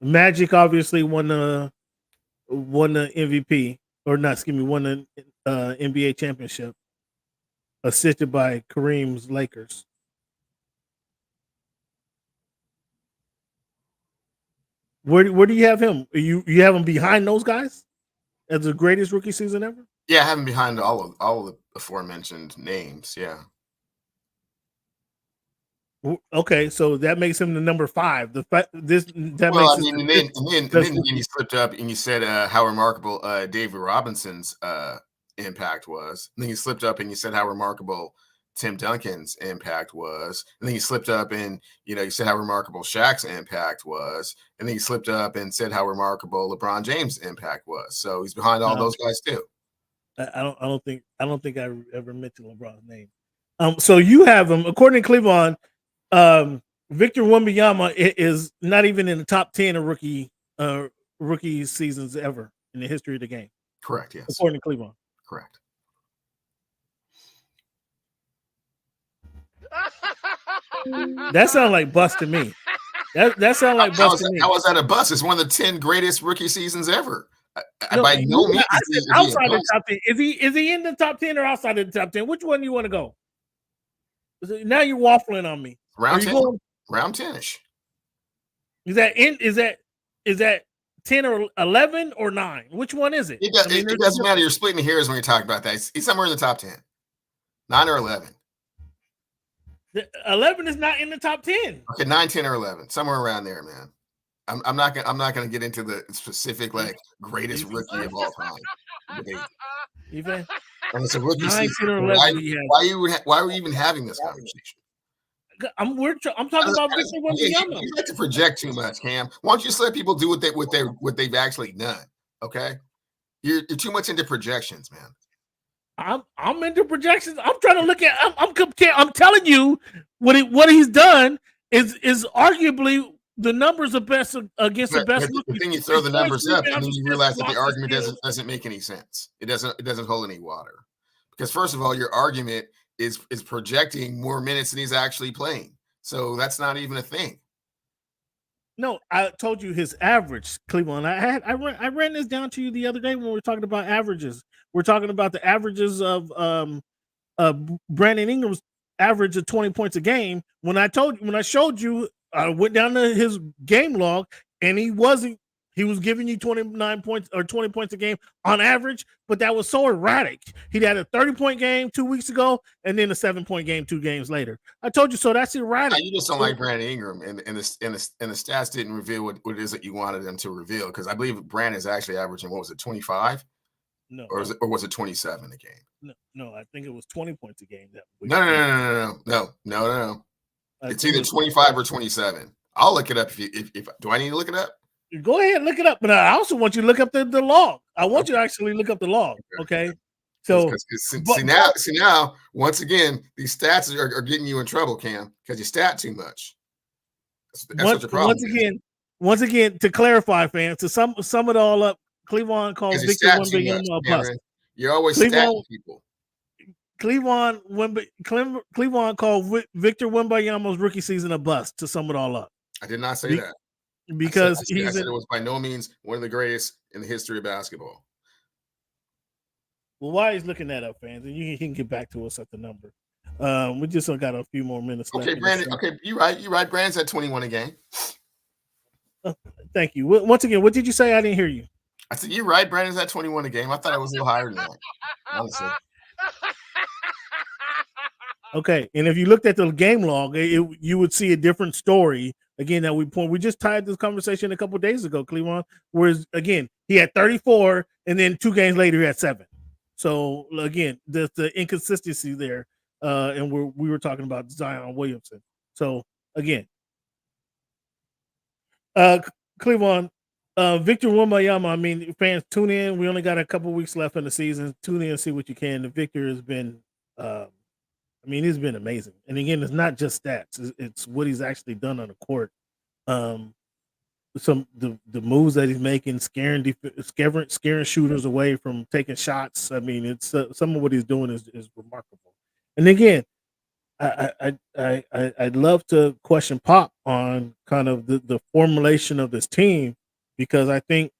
A: Magic obviously won the MVP, won the NBA championship, assisted by Kareem's Lakers. Where do you have him? You have him behind those guys as the greatest rookie season ever?
B: Yeah, I have him behind all of the aforementioned names. Yeah.
A: Okay, so that makes him the number 5. Then
B: you slipped up and you said how remarkable David Robinson's impact was. And then you slipped up and you said how remarkable Tim Duncan's impact was. And then you slipped up and you said how remarkable Shaq's impact was. And then you slipped up and said how remarkable LeBron James' impact was. So he's behind all those guys too.
A: I don't think I ever mentioned LeBron's name. So you have him according to Cleveland. Victor Wembanyama is not even in the top 10 of rookie seasons ever in the history of the game.
B: Correct. Yes.
A: According to Cleveland.
B: Correct.
A: That sounds like bust to me. That sounds like bust to me.
B: How was that a bust? It's one of the 10 greatest rookie seasons ever. By no means.
A: I said outside the top 10. Is he in the top 10 or outside of the top 10? Which one do you want to go? Now you're waffling on me.
B: Round 10. Round 10ish.
A: Is that 10 or 11 or 9? Which one is it?
B: It doesn't matter. You're splitting hairs when you're talking about that. He's somewhere in the top 10. 9 or 11.
A: 11 is not in the top 10.
B: Okay, 9, 10, or 11. Somewhere around there, man. I'm not gonna get into the specific greatest rookie of all time debate.
A: Even
B: And it's a rookie
A: 9,
B: season.
A: 10, or 11.
B: Why are we even having this conversation?
A: I'm talking about Victor Wembanyama.
B: You like to project too much, Cam. Why don't you just let people do what they've actually done? Okay, you're too much into projections, man.
A: I'm into projections. I'm trying to look at. I'm telling you what he's done is arguably the numbers are best against the best.
B: But then you throw the numbers up, and then you realize that the argument doesn't make any sense. It doesn't hold any water, because first of all, your argument is projecting more minutes than he's actually playing. So that's not even a thing.
A: No, I told you his average, Cleveland. I ran this down to you the other day when we were talking about averages. We're talking about the averages of Brandon Ingram's average of 20 points a game. When I showed you, I went down to his game log, and he was giving you 29 points or 20 points a game on average, but that was so erratic. He had a 30-point game 2 weeks ago, and then a 7-point game 2 games later. I told you so. That's erratic.
B: You just don't like Brandon Ingram, and the stats didn't reveal what it is that you wanted them to reveal, because I believe Brandon is actually averaging, what was it, 25?
A: No,
B: or was it 27 a game?
A: No, I think it was 20 points a game.
B: No. It's either 25 or 27. I'll look it up if do I need to look it up?
A: Go ahead, look it up. But I also want you to look up the log. I want you to actually look up the log. Okay. So
B: see now, once again, these stats are getting you in trouble, Cam, because you stat too much. That's what your problem is.
A: Once again, to clarify, fans, to sum it all up, Cleveland calls Victor Wembanyama a bust.
B: You're always statting people.
A: Cleveland called Victor Wembanyama's rookie season a bust, to sum it all up.
B: I did not say that.
A: Because
B: I said it was by no means one of the greatest in the history of basketball.
A: Well, while he's looking that up, fans, and you can get back to us at the number. We just got a few more minutes left.
B: Okay, Brandon. Okay, you're right. Brandon's at 21 a game.
A: Thank you. Once again, what did you say? I didn't hear you.
B: I said you're right. Brandon's at 21 a game. I thought it was a little higher than that. Honestly.
A: Okay, and if you looked at the game log, you would see a different story. Again, that we just tied this conversation a couple of days ago, Cleveland. Whereas again, he had 34, and then 2 games later he had 7. So again, the inconsistency there, and we were talking about Zion Williamson. So again, Cleveland, Victor Wembanyama. I mean, fans, tune in. We only got a couple weeks left in the season. Tune in and see what you can. The Victor has been. He's been amazing. And again, it's not just stats; it's what he's actually done on the court. The moves that he's making, scaring shooters away from taking shots. I mean, it's some of what he's doing is remarkable. And again, I'd love to question Pop on kind of the formulation of this team, because I think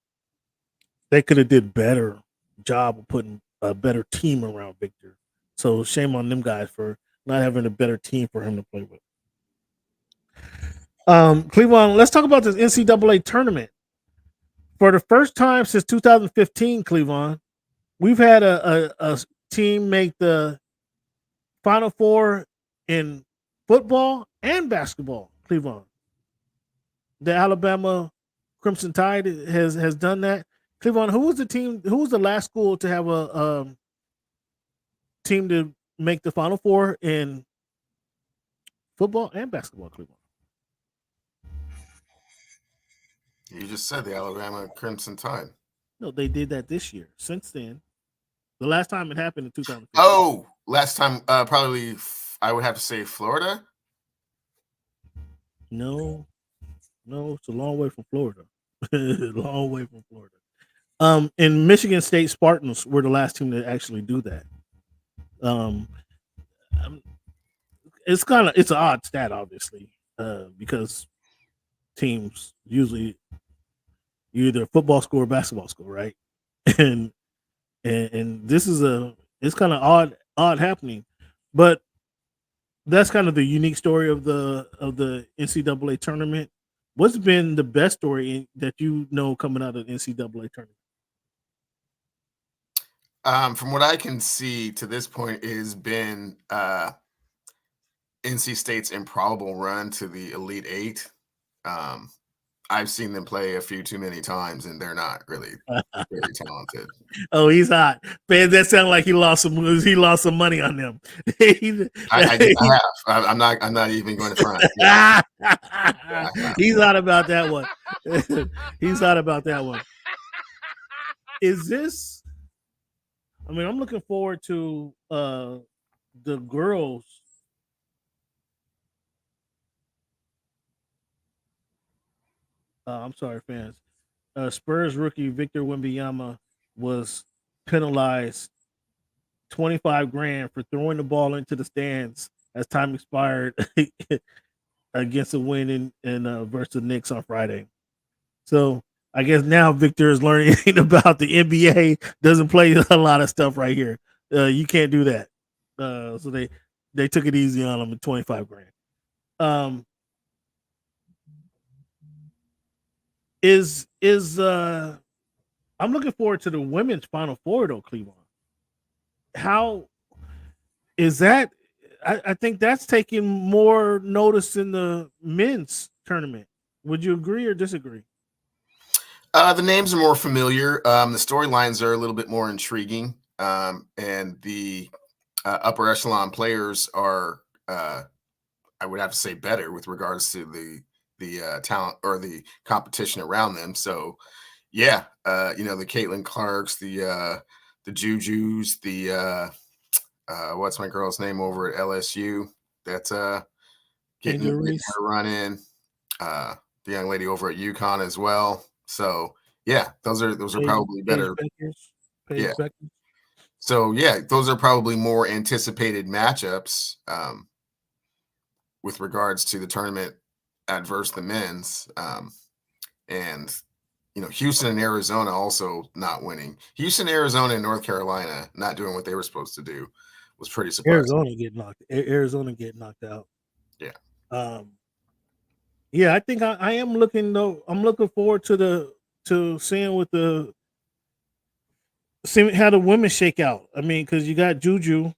A: they could have did better job of putting a better team around Victor. So shame on them guys for not having a better team for him to play with. Cleveland, let's talk about this NCAA tournament. For the first time since 2015, Cleveland, we've had a team make the Final Four in football and basketball. Cleveland, the Alabama Crimson Tide has done that. Cleveland, who was the last school to have a team to make the Final Four in football and basketball, Cleveland?
B: You just said the Alabama Crimson Tide.
A: No, they did that this year. Since then, the last time it happened in 2015.
B: Oh, last time probably I would have to say Florida.
A: No, it's a long way from Florida. Long way from Florida. And Michigan State Spartans were the last team to actually do that. It's an odd stat, obviously, because teams usually you're either a football school or basketball school, right? And this is it's kind of odd happening, but that's kind of the unique story of the NCAA tournament. What's been the best story that you know coming out of the NCAA tournament?
B: From what I can see to this point, it has been NC State's improbable run to the Elite Eight. I've seen them play a few too many times, and they're not really very talented.
A: Oh, he's hot, man. That sounded like he lost some money on them.
B: I have. I'm not even going to front. Yeah,
A: He's hot about that one. He's hot about that one. Is this? I mean, I'm looking forward to the girls. I'm sorry, fans. Spurs rookie Victor Wembanyama was penalized 25 grand for throwing the ball into the stands as time expired against a win in versus the Knicks on Friday. So I guess now Victor is learning about the NBA. Doesn't play a lot of stuff right here. You can't do that. So they took it easy on him at 25 grand. I'm looking forward to the women's Final Four though, Cleveland. How is that? I think that's taking more notice in the men's tournament. Would you agree or disagree?
B: The names are more familiar. The storylines are a little bit more intriguing, and the upper echelon players are, I would have to say, better with regards to the talent or the competition around them. So, yeah, the Caitlin Clarks, the Jujus, the what's my girl's name over at LSU? That's getting her run in. The young lady over at UConn as well. So yeah, those are probably better. Yeah. So yeah, those are probably more anticipated matchups with regards to the tournament adverse the men's. And Houston and Arizona also not winning. Houston, Arizona, and North Carolina not doing what they were supposed to do was pretty surprising.
A: Arizona get knocked out.
B: Yeah.
A: Yeah, I think I am looking though. I'm looking forward to seeing how the women shake out. I mean, because you got Juju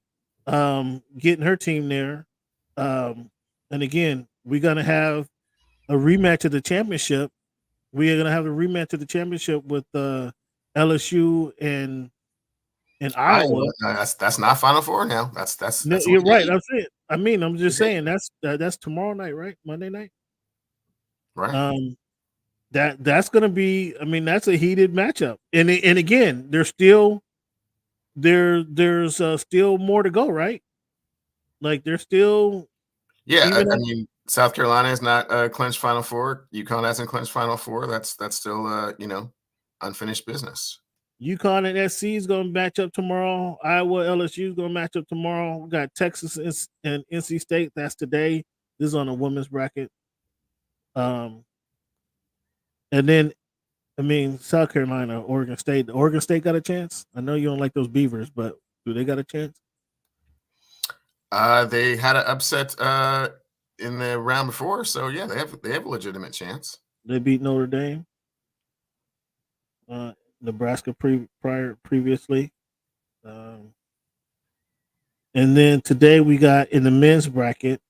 A: getting her team there. And again, we're gonna have a rematch of the championship. We are gonna have a rematch of the championship with LSU and Iowa.
B: That's not Final Four now. That's
A: no, you're right. I'm saying. I mean, I'm just saying that's tomorrow night, right? Monday night.
B: Right.
A: That's gonna be. I mean, that's a heated matchup, and again, there's still more to go, right? Like there's still.
B: Yeah, I mean, South Carolina is not a clinched Final Four. UConn hasn't clinched Final Four. That's still unfinished business.
A: UConn and SC is going to match up tomorrow. Iowa LSU is going to match up tomorrow. We got Texas and NC State. That's today. This is on a women's bracket. And then, I mean, South Carolina, Oregon State. Oregon State got a chance. I know you don't like those Beavers, but do they got a chance?
B: They had an upset in the round before, so yeah, they have a legitimate chance.
A: They beat Notre Dame. Nebraska previously. And then today we got in the men's bracket.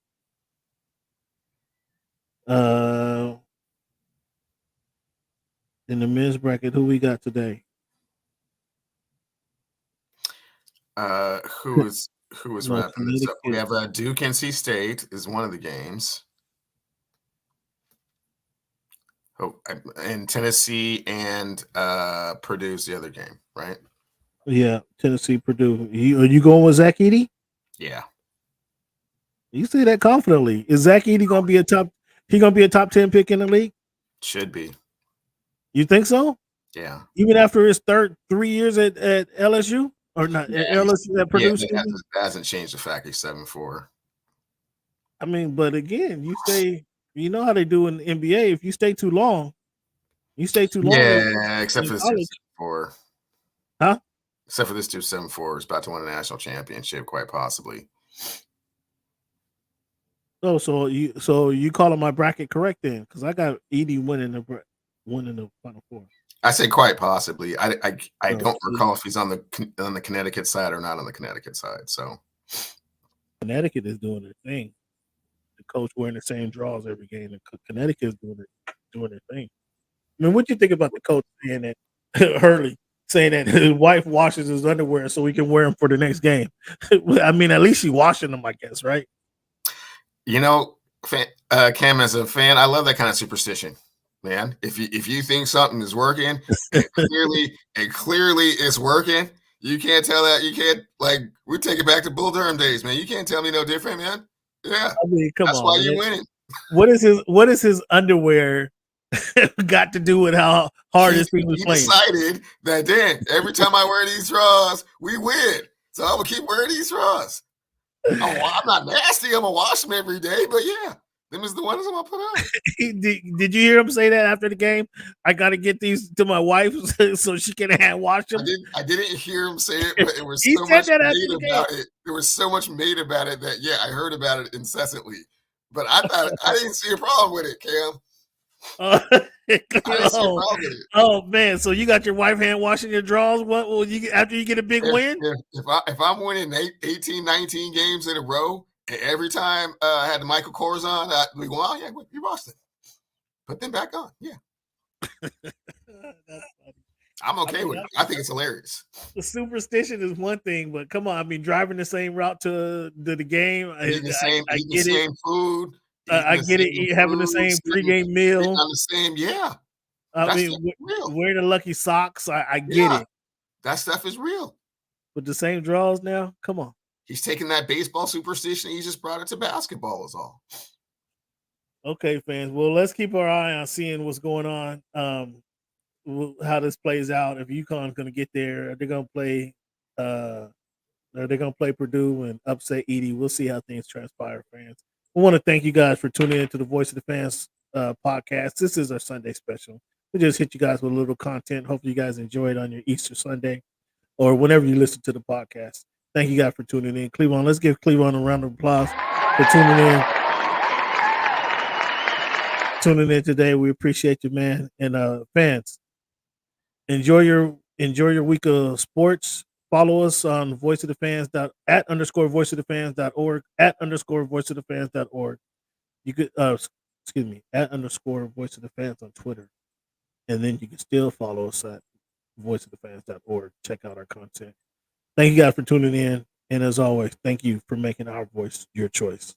A: In the men's bracket, who we got today?
B: Who is wrapping this up? We have Duke NC State is one of the games. Oh, and Tennessee and Purdue's the other game, right?
A: Yeah, Tennessee, Purdue. Are you going with Zach Edey?
B: Yeah.
A: You say that confidently. Is Zach Edey going to be a top? He going to be a top 10 pick in the league?
B: Should be.
A: You think so?
B: Yeah.
A: Even after his 3 years at LSU or not at LSU at Purdue?
B: Yeah, that hasn't changed the fact he's 7'4".
A: I mean, but again, you stay. You know how they do in the NBA. If you stay too long,
B: Yeah, except for this 7'4".
A: Huh?
B: Except for this dude 7'4" is about to win a national championship, quite possibly.
A: Oh, so you calling my bracket correct then? Because I got Edie winning the Final Four.
B: I say quite possibly. I
A: Oh,
B: don't
A: see.
B: recall if he's on the Connecticut side or not on the Connecticut side. So
A: Connecticut is doing their thing. The coach wearing the same draws every game. And Connecticut is doing their thing. I mean, what do you think about the coach saying that Hurley saying that his wife washes his underwear so he can wear them for the next game? I mean, at least she washing them, I guess, right?
B: you know, Cam, as a fan, I love that kind of superstition, man. If you think something is working, and it clearly is working, you can't tell that. You can't, like, we take it back to Bull Durham days, man. You can't tell me no different, man. Yeah,
A: I mean, come
B: that's
A: on,
B: why you
A: man.
B: winning.
A: What is his underwear got to do with how hard this thing was
B: He
A: playing?
B: decided that then every time I wear these draws, we win. So I'm gonna keep wearing these draws. I'm not nasty. I'm gonna wash them every day, but yeah, them is the ones I'm gonna put on.
A: Did you hear him say that after the game? I got to get these to my wife so she can hand wash them.
B: I didn't hear him say it, but it was
A: He
B: so
A: said
B: much
A: that after
B: made
A: the game.
B: about it. There was so much made about it that yeah, I heard about it incessantly. But I thought I didn't see a problem with it, Cam. I didn't see a problem with it.
A: Oh man! So you got your wife hand washing your drawers? What will you get after you get a big win?
B: If I'm winning 18, 19 games in a row, and every time I had the Michael Kors on, we go, oh yeah, you lost it. Put them back on. Yeah. I'm okay with it. I think it's hilarious.
A: The superstition is one thing, but come on, I mean, driving the same route to the game.
B: Eating the same,
A: I
B: eating
A: get
B: the
A: it.
B: same food.
A: I get it. Having the same pregame meal.
B: On the same, yeah.
A: I mean,
B: real.
A: wearing the lucky socks. I get
B: Yeah.
A: it.
B: That stuff is real.
A: With the same draws now, come on.
B: He's taking that baseball superstition. He just brought it to basketball. Is all.
A: Okay, fans. Well, let's keep our eye on seeing what's going on. How this plays out. If UConn's going to get there, they're going to play. They're going to play Purdue and upset Edie. We'll see how things transpire, fans. We want to thank you guys for tuning into the Voice of the Fans podcast. This is our Sunday special. We just hit you guys with a little content. Hopefully, you guys enjoy it on your Easter Sunday or whenever you listen to the podcast. Thank you guys for tuning in. Cleveland, let's give Cleveland a round of applause for tuning in. Tuning in today. We appreciate you, man. And fans, enjoy your week of sports. Follow us on voice of the fans at _voice of the fans.org at _voice of the fans.org. You could excuse me, at _voice of the fans on Twitter. And then you can still follow us at voiceofthe.fans.org. Check out our content. Thank you guys for tuning in. And as always, thank you for making our voice your choice.